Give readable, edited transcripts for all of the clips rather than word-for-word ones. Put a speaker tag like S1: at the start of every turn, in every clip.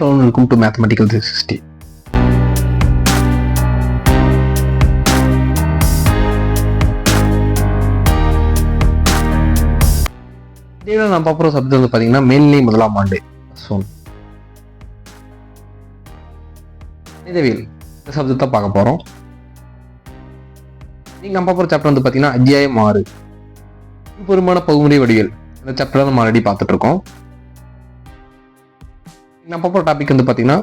S1: Hello and welcome to Mathematical 360. இதில் நான் பார்க்குற சப்ஜெக்ட் வந்து பார்த்தீங்கன்னா மேல்நிலை முதலாம் ஆண்டு கணிதவியல் இந்த சப்ஜெக்ட் தான் பார்க்க போகிறோம். நீங்கள் நம்ம பார்க்குற சாப்டர் வந்து பார்த்தீங்கன்னா அத்தியாயம் 6 பெருமான பகுமுறை வடிவியல். இந்த சாப்டர் நம்ம ஆல்ரெடி பார்த்துட்டு இருக்கோம். நம்ம பார்க்குற டாபிக் வந்து பார்த்தீங்கன்னா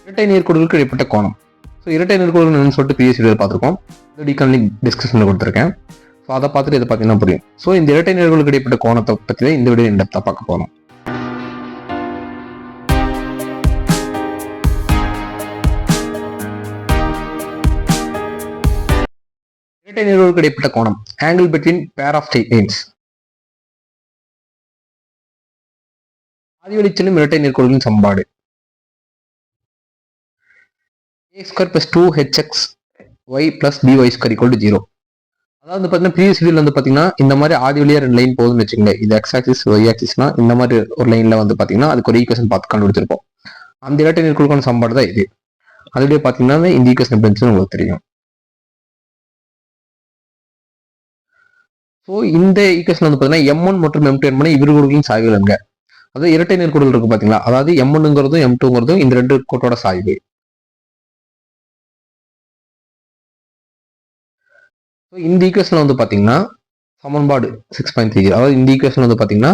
S1: இரட்டை நேர்கோடுகளுக்கு இடைப்பட்ட கோணம். ஸோ இரட்டை நேர்கோடுகள் என்னன்னு சொல்லிட்டு ப்ரீவியஸ் வீடியோவில் பார்த்துருக்கோம். இந்த லிங்க் டிஸ்கிரிப்ஷனில் கொடுத்துருக்கேன். ஸோ அதை பார்த்துட்டு இதை பார்த்தீங்கன்னா புரியும். ஸோ இந்த இரட்டை நேர்களுக்கு இடைப்பட்ட கோணத்தை பற்றி தான் இந்த வீடியோ இன்டெப்த்தாக பார்க்க போகிறோம். இரட்டை நேர்களுக்கு இடைப்பட்ட கோணம் angle between pair of lines. ஆதிவழி செல்லும் இரட்டை நேர்கோடுகளின் சமன்பாடு a square plus 2hx y plus by square equal to 0. அதாவது பார்த்தீங்கன்னா ப்ரீவியஸ் வீடியோவில் வந்து பார்த்தீங்கன்னா இந்த மாதிரி ஆதி வழியாக 2 லைன் போகுதுன்னு வச்சுக்கோங்க. இது எக்ஸ் ஆக்சிஸ் ஒய் ஆக்சிஸ்னா இந்த மாதிரி ஒரு லைனில் வந்து பார்த்தீங்கன்னா அதுக்கு ஒரு ஈக்குவேஷன் பார்த்து கண்டுபிடிச்சிருப்போம். அந்த இரட்டை நேர்கோடுக்கான சமன்பாடு தான் இது. அதுலேயே பார்த்தீங்கன்னா இந்த ஈக்குவேஷன் எப்படி உங்களுக்கு தெரியும். ஸோ இந்த ஈக்குவேஷன் வந்து பார்த்தீங்கன்னா M1 மற்றும் M2 என்பன இவ்விருகோடுகளின் சாய்வுகள் எங்க. அதாவது இரட்டை நேர்கோடுகள் இருக்கு பார்த்தீங்களா, அதாவது M1ங்கிறதும் M2ங்கிறதும் இந்த ரெண்டு கோட்டோட சாய்வு. இந்த ஈக்குவேஷன் வந்து பார்த்தீங்கன்னா சமன்பாடு 6.3, அதாவது இந்த ஈக்குவேஷன் வந்து பார்த்தீங்கன்னா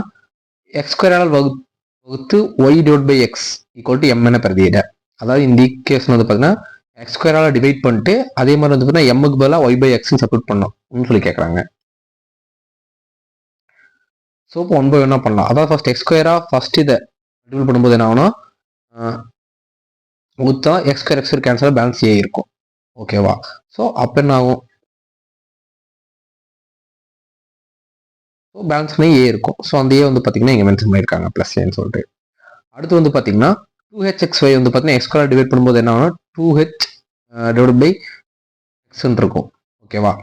S1: எக்ஸ் ஸ்கொயரால் வகுத்து y divide by x equal to m என பிரதியிட. அதாவது இந்த ஈக்குவேஷன் வந்து பார்த்தீங்கன்னா எக்ஸ் ஸ்கொயரால் டிவைட் பண்ணிட்டு அதே மாதிரி வந்து பார்த்தீங்கன்னா எம்முக்கு பதிலாக ஒய் பை எக்ஸ்ன்னு சப்ஸ்டிட்யூட் பண்ணணும் சொல்லி கேட்குறாங்க. ஸோ இப்போ 1 by 1 பண்ணலாம். அதாவது ஃபர்ஸ்ட் எக்ஸ் ஸ்கொயரா ஃபர்ஸ்ட் இதை மல்டிபிள் பண்ணும்போது என்ன ஆகும்னா ஊத்தா x square x cancel balance a இருக்கும். ஓகேவா? ஸோ அப்போ என்ன ஆகும், ஸோ பேலன்ஸ் பண்ணி ஏ இருக்கும். ஸோ அந்த ஏ வந்து பார்த்தீங்கன்னா இங்கே மென்ஷன் பண்ணியிருக்காங்க ப்ளஸ் ஏன்னு சொல்லிட்டு. அடுத்து வந்து பார்த்தீங்கன்னா 2hxy வந்து பார்த்தீங்கன்னா எக்ஸ் ஸ்கொயர் டிவைட் பண்ணும்போது என்ன ஆகும்னா 2h டிவைட் பை எக்ஸ்ன்னு இருக்கும். ஓகேவா?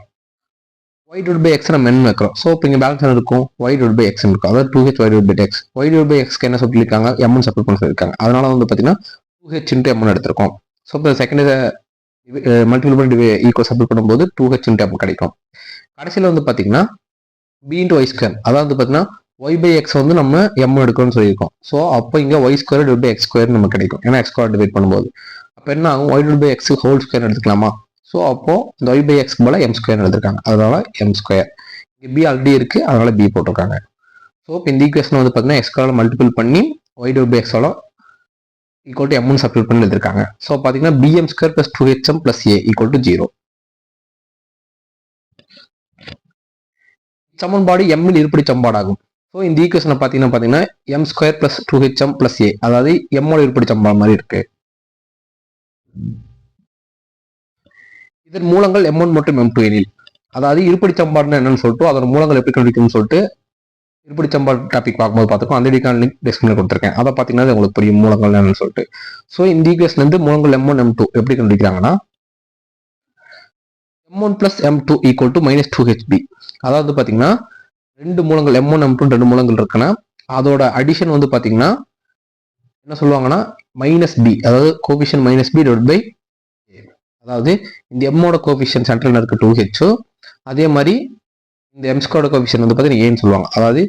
S1: y டிவைட் பை எக்ஸ் நம்ம என்ன வைக்கிறோம். ஸோ இப்போ இங்கே பேலன்ஸ் என்ன இருக்கும், y டிவைட் பை எக்ஸ் இருக்கும். அதாவது 2h y divide by x. y divide by எக்ஸ்க்கு என்ன சொல்லியிருக்காங்க, m சப்ஸ்டிட்யூட் பண்ண சொல்லியிருக்காங்க. அதனால வந்து பார்த்தீங்கன்னா 2h இன்ட்டு m எடுத்திருக்கோம். ஸோ இப்போ செகண்ட் இதை மல்டிபிள் பண்ணி ஈக்குவல் சப்ஸ்டிட்யூட் பண்ணும்போது 2h இன்ட்டு m கிடைக்கும். கடைசியில் வந்து பார்த்தீங்கன்னா b இன்ட்டு ஒய் ஸ்கொயர், அதாவது பார்த்தீங்கன்னா ஒய் பை எக்ஸ் வந்து நம்ம m எடுக்கணும்னு சொல்லியிருக்கோம். ஸோ அப்போ இங்கே y square divide by x square நமக்கு கிடைக்கும். ஏன்னா எக்ஸ் ஸ்கொயர் டிவைட் பண்ணும்போது அப்போ என்ன ஆகும், y divide by x whole square எடுத்துக்கலாமா. ஸோ அப்போ இந்த ஒய் பை எக்ஸ் போல எம் ஸ்கொயர் எடுத்திருக்காங்க, அதனால எம் ஸ்கொயர். இங்கே பி ஆல்ரெடி இருக்கு, அதனால பி போட்டிருக்காங்க. ஸோ இப்போ இந்த ஈக்குவேஷன் வந்து பார்த்தீங்கன்னா எக்ஸ் ஸ்கொயர் மல்டிபிள் பண்ணி ஒய் டிவைட் பை எக்ஸோட ஈக்குவல் டு எம்னு சப்ஸ்டிட்யூட் பண்ணி எடுத்திருக்காங்க. ஸோ பார்த்தீங்கன்னா b m square plus 2hm plus a equal to 0. சமன்பாடு எம்மில் இருப்படி சமன்பாடாகும். ஸோ இந்த ஈக்குவேஷனை பார்த்தீங்கன்னா m square plus 2hm plus a, அதாவது எம்மோட இருப்படி சமன்பாடு மாதிரி இருக்கு. இதன் மூலங்கள் M1 மற்றும் M2 எனில், அதாவது இருப்படி சமன்பாடுன்னு என்னன்னு சொல்லிட்டு அதோட மூலங்கள் எப்படி கண்டுபிடிக்கணும்னு சொல்லிட்டு இருப்படி சமன்பாடு டாபிக் பார்க்கும்போது பார்த்துக்கோ. அந்த லிங்க் டிஸ்கிரிப்ஷனில் கொடுத்துருக்கேன். அதை பார்த்தீங்கன்னா உங்களுக்கு புரியும் மூலங்கள் என்னன்னு சொல்லிட்டு. ஸோ இந்த ஈக்குவேஷன் வந்து மூலங்கள் M1 M2 எப்படி கண்டுபிடிக்கிறாங்கன்னா M1 plus M2 equal to minus 2hb. அதாவது பார்த்தீங்கன்னா ரெண்டு மூலங்கள் M1 M2 ரெண்டு மூலங்கள் இருக்குன்னா அதோட அடிஷன் வந்து பார்த்தீங்கன்னா என்ன சொல்லுவாங்கன்னா மைனஸ் பி, அதாவது coefficient minus b divide by, அதாவது இந்த எம்மோட கோபிஷன் சென்ட்ரல் இருக்கு 2h, அதே மாதிரி இந்த எம் ஸ்கொயரோட கோபிஷன் வந்து பார்த்தீங்கன்னா ஏன்னு சொல்லுவாங்க. அதாவது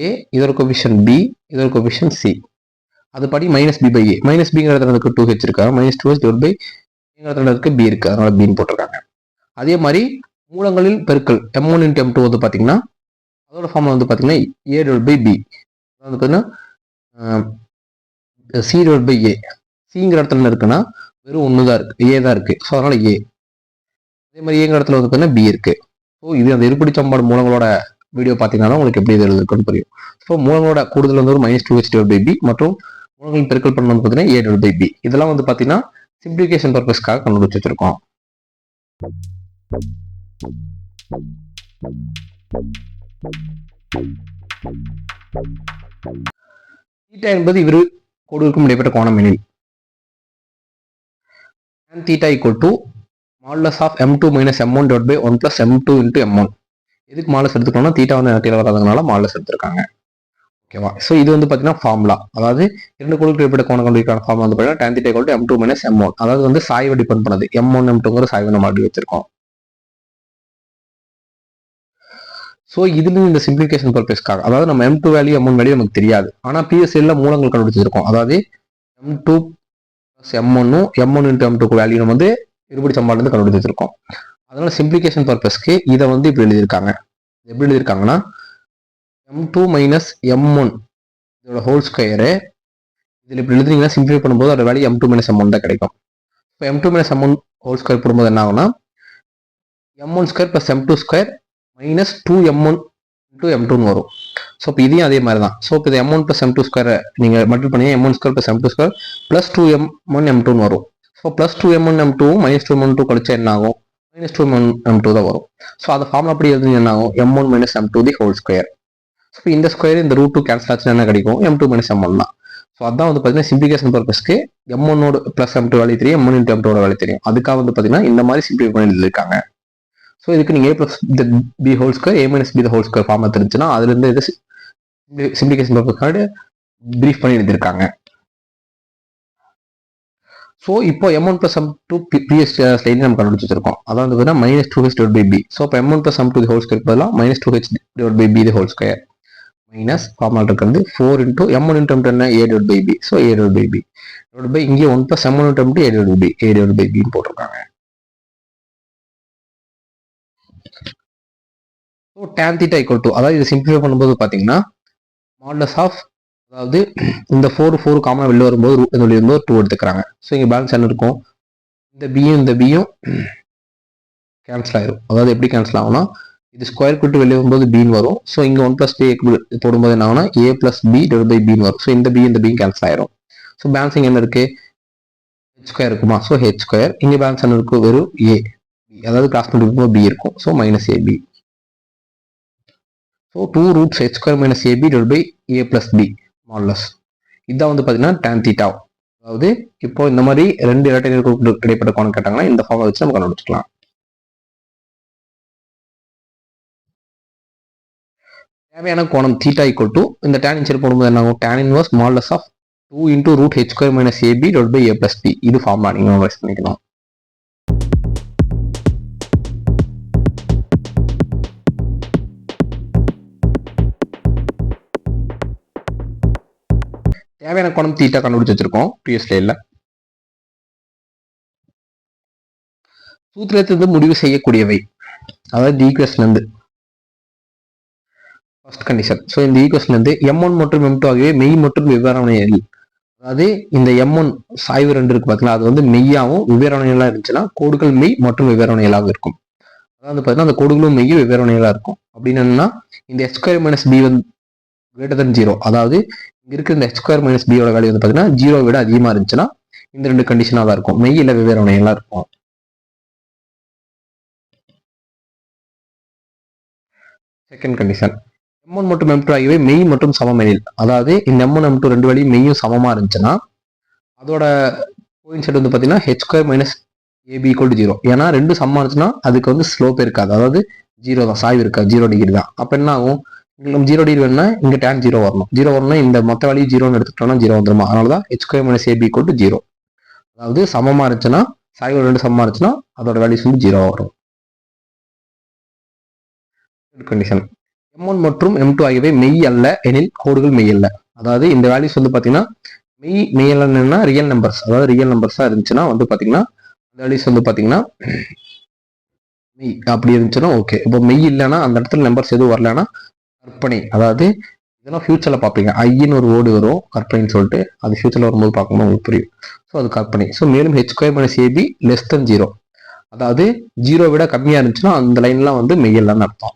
S1: ஏ இதோட கோபிஷன் பி இதோட கோபிஷன் சி, அது படி minus b by a. Minus பிங்கிறது இருக்கு 2h இருக்காங்க, மைனஸ் 2h டிவைட் பை இருக்கு பி இருக்கு, அதனால பின்னு போட்டிருக்காங்க. அதே மாதிரி மூலங்களில் பெருக்கல் M1 இன்ட்டு M2 வந்து பார்த்தீங்கன்னா அதோட ஃபார்ம்ல வந்து பார்த்தீங்கன்னா ஏ டிவைட் பை பி, அதாவது பார்த்தீங்கன்னா சி டிவைட் பை ஏ. சிங்கிற இடத்துல என்ன இருக்குன்னா வெறும் 1 தான் இருக்கு, ஏ தான் இருக்கு. ஸோ அதனால ஏ. அதே மாதிரி ஏங்கிற இடத்துல வந்து பார்த்தீங்கன்னா பி இருக்கு. ஸோ இது அந்த இருப்படி சமன்பாடு மூலங்களோட வீடியோ பார்த்தீங்கன்னா உங்களுக்கு எப்படி இது இருக்குன்னு புரியும். ஸோ மூலங்களோட கூடுதல் வந்து ஒரு minus 2h divide by B மற்றும் மூலங்களின் பெருக்கல் பண்ண வந்து பார்த்தீங்கன்னா ஏ டிவைட் பை பி. இதெல்லாம் வந்து பார்த்தீங்கன்னா சிம்பிளிஃபிகேஷன் பர்பஸ்க்காக கண்டுபிடிச்சு வச்சிருக்கோம். தீட்டா என்பது இரு கோடுகளுக்கும் இடைப்பட்ட கோணம் எனில் tan theta equal to modulus of m2 minus m1 divided by 1 plus m2 into m1. எதுக்கு மாடலஸ் எடுத்துக்கணும்னா தீட்டா வந்து நேரத்தில் வராதனால மாடலஸ் எடுத்திருக்காங்க. ஓகேவா? ஸோ இது வந்து பார்த்தீங்கன்னா ஃபார்முலா. அதாவது இரண்டு கோடுகளுக்கு இடைப்பட்ட கோணம் கண்டுபிடிக்கிற ஃபார்முலா வந்து பார்த்தீங்கன்னா tan theta equal to m2 minus m1. அதாவது வந்து சாய்வை டிபெண்ட் பண்ணுது. m1 m2ங்கிற சாய்வை நம்ம அப்படி வச்சிருக்கோம். ஸோ இதுல இந்த சிம்பிளிஃபிகேஷன் பர்பஸ்க்காக, அதாவது நம்ம m2 வேல்யூ m1 வேல்யூ நமக்கு தெரியாது. ஆனால் PSL மூலங்கள் கண்டுபிடிச்சிருக்கோம். அதாவது m2 plus m1 m1 into m2 value நம்ம வந்து இருபடி சமன்பாடுல இருந்து கண்டுபிடிச்சு வச்சிருக்கோம். அதனால சிம்பிளிஃபிகேஷன் பர்பஸ்க்கு இதை வந்து இப்படி எழுதியிருக்காங்க. எப்படி எழுதியிருக்காங்கன்னா m2 minus m1 இதோட ஹோல் ஸ்கொயரு இதில் இப்படி எழுதுனீங்கன்னா சிம்பிளிஃபை பண்ணும்போது அதோட வேல்யூ m2 minus m1 தான் கிடைக்கும். இப்போ m2 minus m1 whole square போடும்போது என்ன ஆகும்னா m1 square plus m2 square minus 2m1 into m2 வரும். ஸோ இப்போ இதையும் அதே மாதிரி தான். ஸோ இப்போ இது m1 plus m2 ஸ்கொயர் நீங்கள் மல்டிபிள் பண்ணி m1 square plus m2 square plus 2m1 m2 வரும். So plus 2m1 m2 minus 2m2 கழிச்சா என்ன ஆகும்? மைனஸ் 2m1 m2 தான் வரும். ஸோ அதை ஃபார்ம் அப்படி எழுதுங்க என்ன ஆகும்? m1 minus m2 the whole square. So இந்த ஸ்கொயர் இந்த ரூட் 2 கேன்சல் ஆச்சுன்னா என்ன கிடைக்கும்? m2 minus m1 தான். ஸோ அதான் வந்து பார்த்தீங்கன்னா சிம்பிளிஃபிகேஷன் பர்பஸ்க்கு m1 பிளஸ் m2 வேல்யூ தெரியும், m1 into m2 வேல்யூ தெரியும். அதுக்காக வந்து பார்த்தீங்கன்னா இந்த மாதிரி சிம்பிளிஃபை பண்ணி எழுதிருக்காங்க. ஸோ இதுக்கு நீங்கள் a plus b whole square a minus b whole square form தெரிஞ்சுன்னா அதுலேருந்து இது சிம்பிளிஃபிகேஷன் பர்பஸ்க்காக பிரீஃப் பண்ணி எழுதியிருக்காங்க. ஸோ இப்போ m1 plus m2 ப்ரீவியஸ் ஸ்லைட்ல நம்ம கண்டுபிடிச்சு வச்சிருக்கோம். அதாவது வந்து minus 2h divided by b. So இப்போ m1 plus m2 the whole square பதிலாக minus 2h divided by b the whole square minus formula இருக்கிறது 4 into m1 into m2 என்ன a divided by b. So a divided by b divided by இங்கே 1 plus m1 into m2 a divided by b, a divided by b போட்டிருக்காங்க. So tan theta equal to, அதாவது இது simplify பண்ணும்போது பார்த்தீங்கன்னா modulus of, அதாவது இந்த 4 காமனாக வெளில வரும்போது ரூட் வெளியே வரும்போது 2 எடுத்துக்கிறாங்க. ஸோ இங்கே பேலன்ஸ் என்ன இருக்கும்? இந்த பியும் கேன்சல் ஆயிரும். அதாவது எப்படி கேன்சல் ஆகும்னா இது ஸ்கொயர் கூட்டு வெளியே வரும்போது பின்னு வரும். ஸோ இங்கே 1 plus b போடும்போது என்ன ஆகும்னா a plus b divided by b வரும். ஸோ இந்த b கேன்சல் ஆயிரும். ஸோ பேலன்ஸ் இங்கே என்ன இருக்கு? h ஸ்கொயர் இருக்குமா? So h square. இங்கே பேலன்ஸ் என்ன இருக்கும்? வெறும் a, அதாவது கிராஸ் பண்ணும்போது b இருக்கும். So minus ab. So 2 roots h square minus ab divided by a plus b modulus. இதான் வந்து பார்த்தீங்கன்னா tan theta. அதாவது இப்போ இந்த மாதிரி ரெண்டு இரட்டை நேர்கோடுகளுக்கு இடைப்பட்ட கோணம் கேட்டாங்கன்னா இந்த ஃபார்மை வச்சு நம்ம கண்டுபிடிச்சிக்கலாம். தேவையான கோணம் தீட்டா ஈக்குவல் டு இந்த tan இன்சைடு போடும்போது என்ன ஆகும்? tan inverse modulus of 2 into root h square minus ab divided by a plus b. இது ஃபார்முலா நீங்க மெமரைஸ் பண்ணிக்கணும். தேவையான கோணம் தீட்டா கண்டுபிடிச்சு வச்சிருக்கோம் ப்ரீவியஸ் ஸ்லைட்ல. சூத்திரத்திலிருந்து முடிவு செய்யக்கூடியவை, அதாவது ஈக்குவேஷன்ல இருந்து ஃபர்ஸ்ட் கண்டிஷன். ஸோ இந்த ஈக்குவேஷன்ல இருந்து m1 மற்றும் m2 ஆகியவை மெய் மற்றும் வெவ்வேறான எண். அதாவது இந்த m1 சாய்வு 2 இருக்கு பார்த்தீங்களா, அது வந்து மெய்யாவும் வெவ்வேறான எண்ணா இருந்துச்சுன்னா கோடுகள் மெய் மற்றும் வெவ்வேறான எண்ணாக இருக்கும். அதாவது பார்த்தீங்கன்னா அந்த கோடுகளும் மெய்யும் வெவ்வேறான எண்ணா இருக்கும். அப்படின்னு என்னன்னா இந்த h ஸ்கொயர் மைனஸ் b வந்து கிரேட்டர் தென் 0, அதாவது இங்க இருக்கிற இந்த h ஸ்கொயர் மைனஸ் b யோட வேல்யூ வந்து பார்த்தீங்கன்னா 0 விட அதிகமா இருந்துச்சுன்னா இந்த ரெண்டு கண்டிஷனாக தான் இருக்கும், மெய் இல்லை வெவ்வேறான எண்ணா இருக்கும். செகண்ட் கண்டிஷன், m1 மற்றும் m2 ஆகியவை மெய் மற்றும் சமம் எனில், அதாவது இந்த m1 m2 ரெண்டு வேலையும் மெய்யும் சமமா இருந்துச்சுன்னா அதோட கோயின்சைட் வந்து பார்த்தீங்கன்னா h square minus ab equal to 0. ஏன்னா ரெண்டு சமமா இருந்துச்சுன்னா அதுக்கு வந்து ஸ்லோப் இருக்காது, அதாவது 0 தான், சாய்வு இருக்காது, 0 டிகிரி தான். அப்போ என்ன ஆகும்? நம்ம 0 டிகிரி வேணும்னா இங்கே tan 0 வரணும். 0 வரணும்னா இந்த மொத்த வேல்யூ 0ன்னு எடுத்துக்கிட்டோம்னா 0 வந்துருமா? அதனால தான் h square minus ab equal to 0. அதாவது சமமா இருந்துச்சுன்னா, சாய்வு ரெண்டு சமமா இருந்துச்சுன்னா அதோட வேல்யூஸ் வந்து 0 வரும். கண்டிஷன், m1 மற்றும் m2 ஆகியவை மெய் அல்ல எனில் கோடுகள் மெய் அல்ல. அதாவது இந்த வேல்யூஸ் வந்து பார்த்தீங்கன்னா மெய் அல்லன்னா ரியல் நம்பர்ஸ், அதாவது ரியல் நம்பர்ஸா இருந்துச்சுன்னா வந்து பார்த்தீங்கன்னா அந்த வேல்யூஸ் வந்து பார்த்தீங்கன்னா மெய் அப்படி இருந்துச்சுன்னா ஓகே. இப்போ மெய் இல்லைன்னா அந்த இடத்துல நம்பர்ஸ் எதுவும் வரலன்னா கற்பனை, அதாவது இதெல்லாம் ஃபியூச்சர்ல பார்ப்பீங்க, ஐன்னு ஒரு வேர்டு வரும் கற்பனைன்னு சொல்லிட்டு, அது ஃபியூச்சர்ல வரும்போது பார்க்கும்போது உங்களுக்கு புரியும். ஸோ அது கற்பனை. ஸோ மேலும் h square minus ab less than 0, அதாவது 0 விட கம்மியா இருந்துச்சுன்னா அந்த லைன்லாம் வந்து மெய் இல்லைன்னு அர்த்தம்.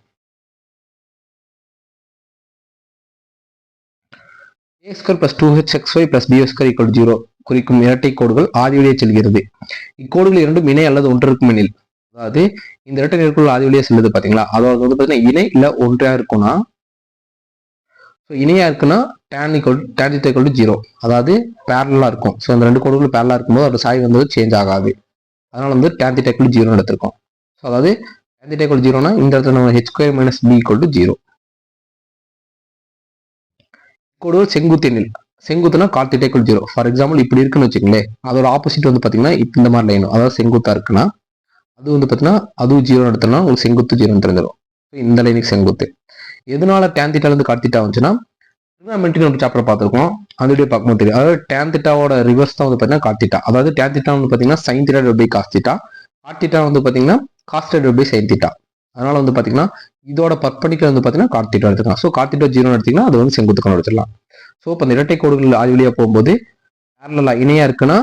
S1: a square plus 2hxy plus b square equal 0 குறிக்கும் இரட்டை கோடுகள் ஆதி வழியே செல்கிறது. இக்கோடுகள் இரண்டும் இணை அல்லது ஒன்றிற்கும் எனில், அதாவது இந்த இரட்டை நேர்கோடுகள் ஆதி வழியே செல்லுது பாத்தீங்களா, அதாவது வந்து பார்த்தீங்கன்னா இணை இல்ல ஒன்றையா இருக்கும்னா, இணையா இருக்குன்னா tan theta equal to 0, அதாவது பேரலா இருக்கும். ஸோ அந்த ரெண்டு கோடுகளும் பேரலா இருக்கும்போது அதோட சாய் வந்து சேஞ்ச் ஆகாது. அதனால வந்து tan theta equal to 0 எடுத்திருக்கோம். ஸோ அதாவது tan theta equal to 0னா இந்த இடத்துல நம்ம h square minus b equal to 0. கோடுகள் செங்குத்து எண்ணில், செங்குத்துனா cot θ = 0. ஃபார் எக்ஸாம்பிள் இப்படி இருக்குன்னு வச்சுங்களேன், அதோட ஆப்போசிட் வந்து பார்த்தீங்கன்னா இப்போ இந்த மாதிரி லைன், அதாவது செங்குத்தா இருக்குன்னா அது வந்து பார்த்தீங்கன்னா அதுவும் 0 எடுத்தோம்னா உங்களுக்கு செங்குத்து 0 தெரிஞ்சிடும். இந்த லைனுக்கு செங்குத்து. எதனால tan θ இருந்து cot θ வந்துச்சுன்னா ட்ரிகோனோமெட்ரி நம்ம சாப்டர் பார்த்துருக்கோம், அந்த வீடியோ பார்க்கும்போது தெரியும். அதாவது tan θவோட ரிவர்ஸ் தான் வந்து பார்த்தீங்கன்னா cot θ. அதாவது tan θ வந்து பார்த்தீங்கன்னா sin θ / cos θ, cot θ வந்து பார்த்தீங்கன்னா cos θ / sin θ. அதனால வந்து பார்த்தீங்கன்னா இதோட பர்பெண்டிகுலர் வந்து பார்த்தீங்கன்னா cot θ எடுத்துக்கலாம். ஸோ cot θ 0 எடுத்தீங்கன்னா அது வந்து செங்குத்து கோணம் எடுத்துடலாம். ஸோ இப்போ இந்த இரட்டை கோடுகள் ஆதி வழியாக போகும்போது பேரலா இணையா இருக்குன்னா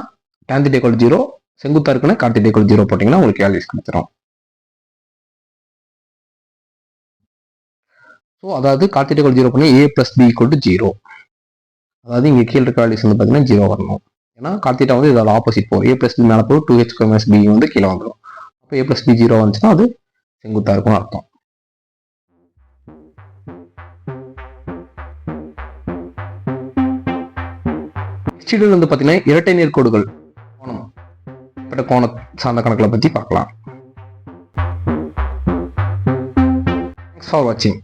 S1: tan θ = 0, செங்குத்தா இருக்குன்னா cot θ = 0 போட்டிங்கன்னா உங்களுக்கு வேல்யூஸ் கிடைச்சிடும். ஸோ அதாவது cot θ = 0 பண்ணி a + b = 0. அதாவது இங்கே கீழே இருக்க வேல்யூஸ் வந்து பார்த்தீங்கன்னா 0 வரணும். ஏன்னா cot θ வந்து இதோட ஆப்போசிட் போகும். a + b மேலே போகும், 2h² - b வந்து கீழே வந்துடும். அப்போ a + b 0 வந்துச்சுன்னா அது செங்குத்தா இருக்கும்னு அர்த்தம். நெக்ஸ்ட் வந்து பார்த்தீங்கன்னா இரட்டை நேர்கோடுகள் கோணம் கோணம் சார்ந்த கணக்குகளை பற்றி பார்க்கலாம். Thanks for watching.